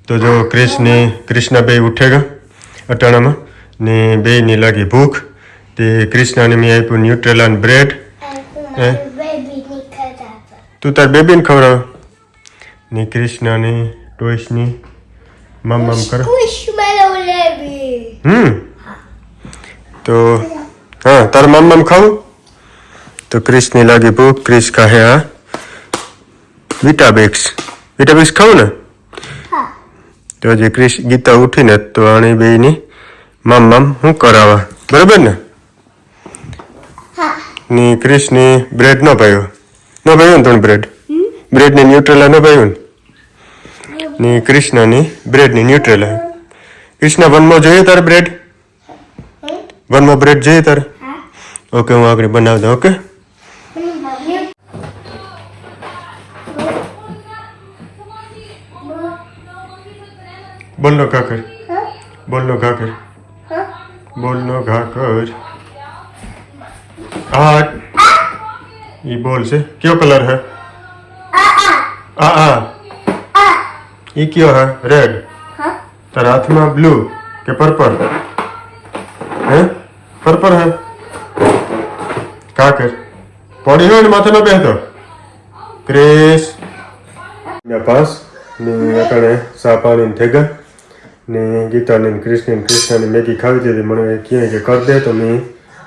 तो जो कृष्णा बे उठेगा अटाणा में ने बे ने लगी भूख ते कृष्णा ने मैं आप्યું न्यूट्रेला ने ब्रेड तू तार बेबी ने खवड़ाव ने कृष्णा ने टॉयस ने मम कर तो हाँ तार मम खाऊ तो क्रिस ने लगी भूख क्रिस का है विटाबिक्स खाऊ ने तो हजी क्रिस गीता उठी ने तो आने बे नी मम हूँ करावा बराबर ने ने क्रिस ने ब्रेड न भाई ने ब्रेड ने न्यूट्रेला न भाई ने कृष्णा ने ब्रेड ने न्यूट्रेला कृष्णा वन में જોઈએ તાર બ્રેડ वन में ब्रेड જોઈએ તાર ओके હું આગળ બનાવ દઉં ઓકે बोलनो घाकर बोलनो घाकर बोलनो घाकर आठ ये बोल से क्यों कलर है आ ये क्यों है रेड तेरे हाथ में ब्लू के पर्पल है पर्पल है काकर पौड़ी हो माथे में बेहतर क्रिस मेरे पास ने कने सा पानी ठेगा ने गीता ने कृष्णा ने मैगी खावी थी मैंने किए कि कर दे तो मैं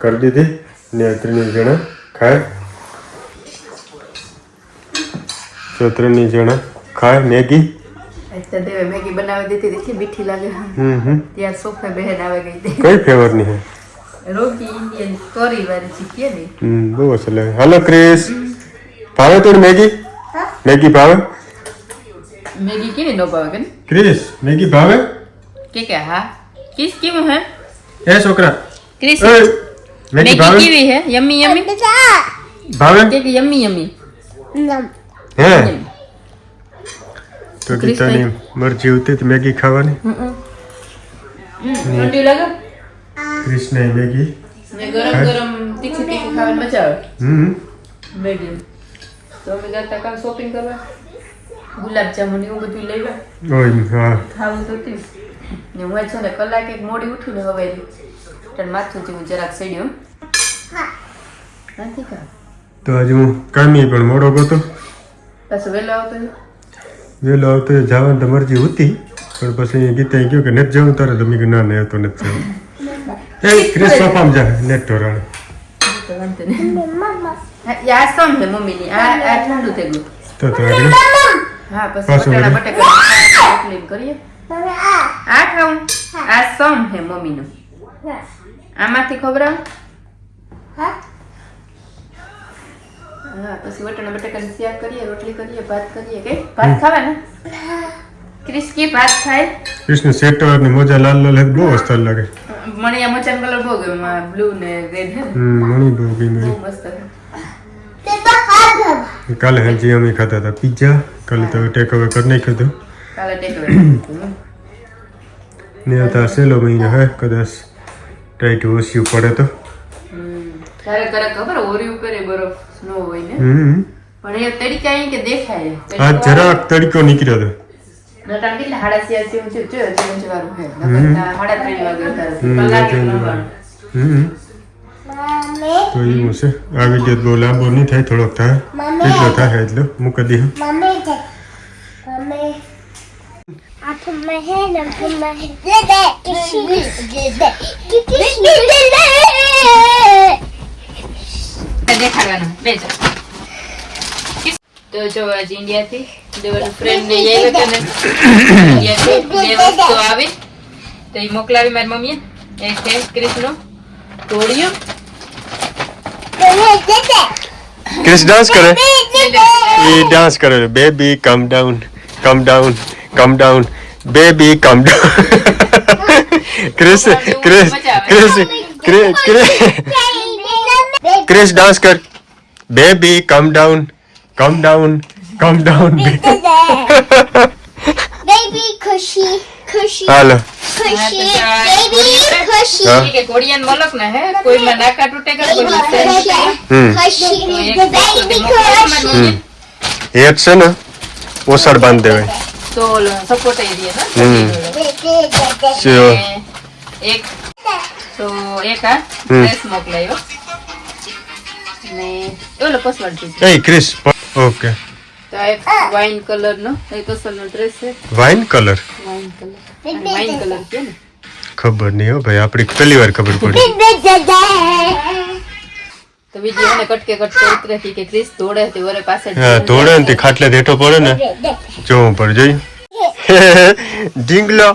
कर दी थी ने त्रीनी जना खाए तो त्रीनी जना खाए मैगी अच्छा देवे मैगी बनावे देती देखी मीठी लागे यार सोफे बहन आवे गई थी कई फ्लेवर नहीं है रोटी इंडियन करी वाली चिकिया नहीं वो असल है हेलो क्रिस भावे तो मैगी मैगी भावे मैगी के नो पावे कन क्रिस मैगी भावे क्या हां किस क्यों है ए छोकरा क्रिस मैगी भावे की भी है यम्मी भावे के यम्मी है तो गीता ने मर्जी होती तो मैगी खावानी रोटी लगा कृष्ण ने मैगी मैं गरम तीखी खावे मजा आवे मैगी तो मैं जाता का शॉपिंग करवा गुलाब जामुन એવું બધું લેવા ઓય હા ખાવું તો તી ને હું છે ને કલાક એક મોડી ઉઠીને હવે તન માથું જેવું જરાક સડ્યું નથી કા તો હજુ હું કામી પણ મોડો ગયો પાછો વેલો આવતો જવાનું તો મરજી હતી પણ પછી ગીતા કહ્યું કે નથી જવું તારે તો મેં કે ના ના તો નથી જવું એ ક્રિસ સોફામાં જા નેટ ટોરાણ તો વાંધો નહીં યા સમ હે મમ્મીની આ ઠંડુ થઈ ગયું તો આગળ हाँ बस बटाटा बटाटा क्लीन करिए आ खाऊं आ सम है मम्मी नो आमाथी खबरा हां बस बटाटा बटाटा ने शाक करिए रोटली करिए भात करिए के भात खावा ना क्रिस की भात खाए कृष्ण सेट और ने मोजा लाल लाल है बहुत मस्त लगे मणिया मोचा कलर बो गयो ब्लू ने रेड है मणि बो गई मेरी मस्त है कल है जी हमें खाता था पिज्जा कल तो टेक अवे करने के दो कल टेक अवे ने आता सेलो महीना है कदाच टाइट वॉश्यू पड़े तो तारे करे खबर ओरी ऊपर बर्फ स्नो होय ने पण ये तड़का ही के देखाय आज जरा तड़को निकळ्यो तो नटाण કેટલા 8:30 છે વાળું હે નકર 3:30 વાગે કલાક નંબર तो ये मुझसे आ वीडियो बो लांबो नहीं थाय थोड़ोक था એટલો થાય એટલો મૂકી દી मम्मी आप मैं है ना मैं दे दे किसी દેખાડવાનું બેજો તો જો આજ ઇન્ડિયા થી દેવર ફ્રેન્ડ ને આવ્યો તો ને ઇન્ડિયા થી બે વસ્તુ આવી તો ઈ મોકલાવી મારી મમ્મીએ એક છે ક્રિસનો તોડિયો क्रिस डांस करे ये डांस करे baby come down baby come down Chris dance कर baby come down baby Khushi hello Khushi baby Khushi के कोरियन मलक ना है कोई में नाका टूटेगा कोई में खुशी बेबी खुशी एक से ना ओसड़ बांध देवे તો સપોર્ટ આવી દે Sure. એક તો એક આ ડ્રેસ મોકલાયો ને ઓલો પાસવર્ડ દીધો Hey, Chris. Okay. તો આ એક વાઇન કલર નો એક અસલનો ડ્રેસ છે Wine color. વાઇન કલર કે ને ખબર નહીં હો ભાઈ આપણી પહેલી વાર ખબર પડી તો બીજી એને કટકે ઉતરે કે ક્રિસ દોડે તે વરે પાસે હા તોડે ને તે ખાટલે દેઠો પડે ને જોવું પડે જોઈ ઢીંગલો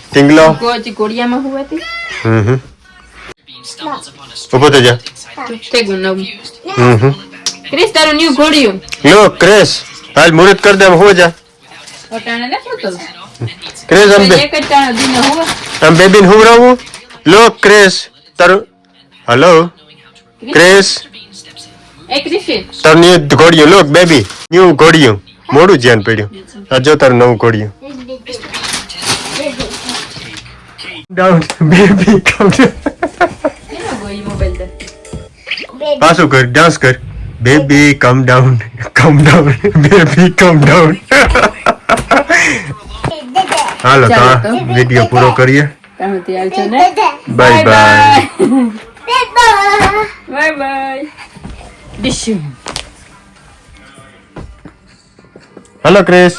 ઢીંગલો કોઈ ગોળિયામાં હું હતી ઉભો થઈ જા તે ગુનમ હમ ક્રિસ તારું ન્યુ ઘોડિયું લો ક્રેશ આજ મુહૂર્ત કર દે હો જા ઓટાણે ને શું તો ક્રેશ આમ એક જ ટાણો દિને હું આમ બેબીને હુવરાવું લો ક્રેશ તારું હેલો ક્રેશ એ ક્રિશ તારું ન્યુ ઘોડિયું લો બેબી ન્યુ ઘોડિયું મોડું ધ્યાન પડ્યું આ જો તારું નવું ઘોડિયું ડાઉન બેબી કમ કેનો ગોઈ મોબાઈલ દે પાછું કર ડાન્સ કર baby calm down baby calm down હાલો તો આ વિડિયો પૂરો કરીએ તમે તૈયાર છો ને બાય બાય બાય બાય ડિશ હેલો ક્રિસ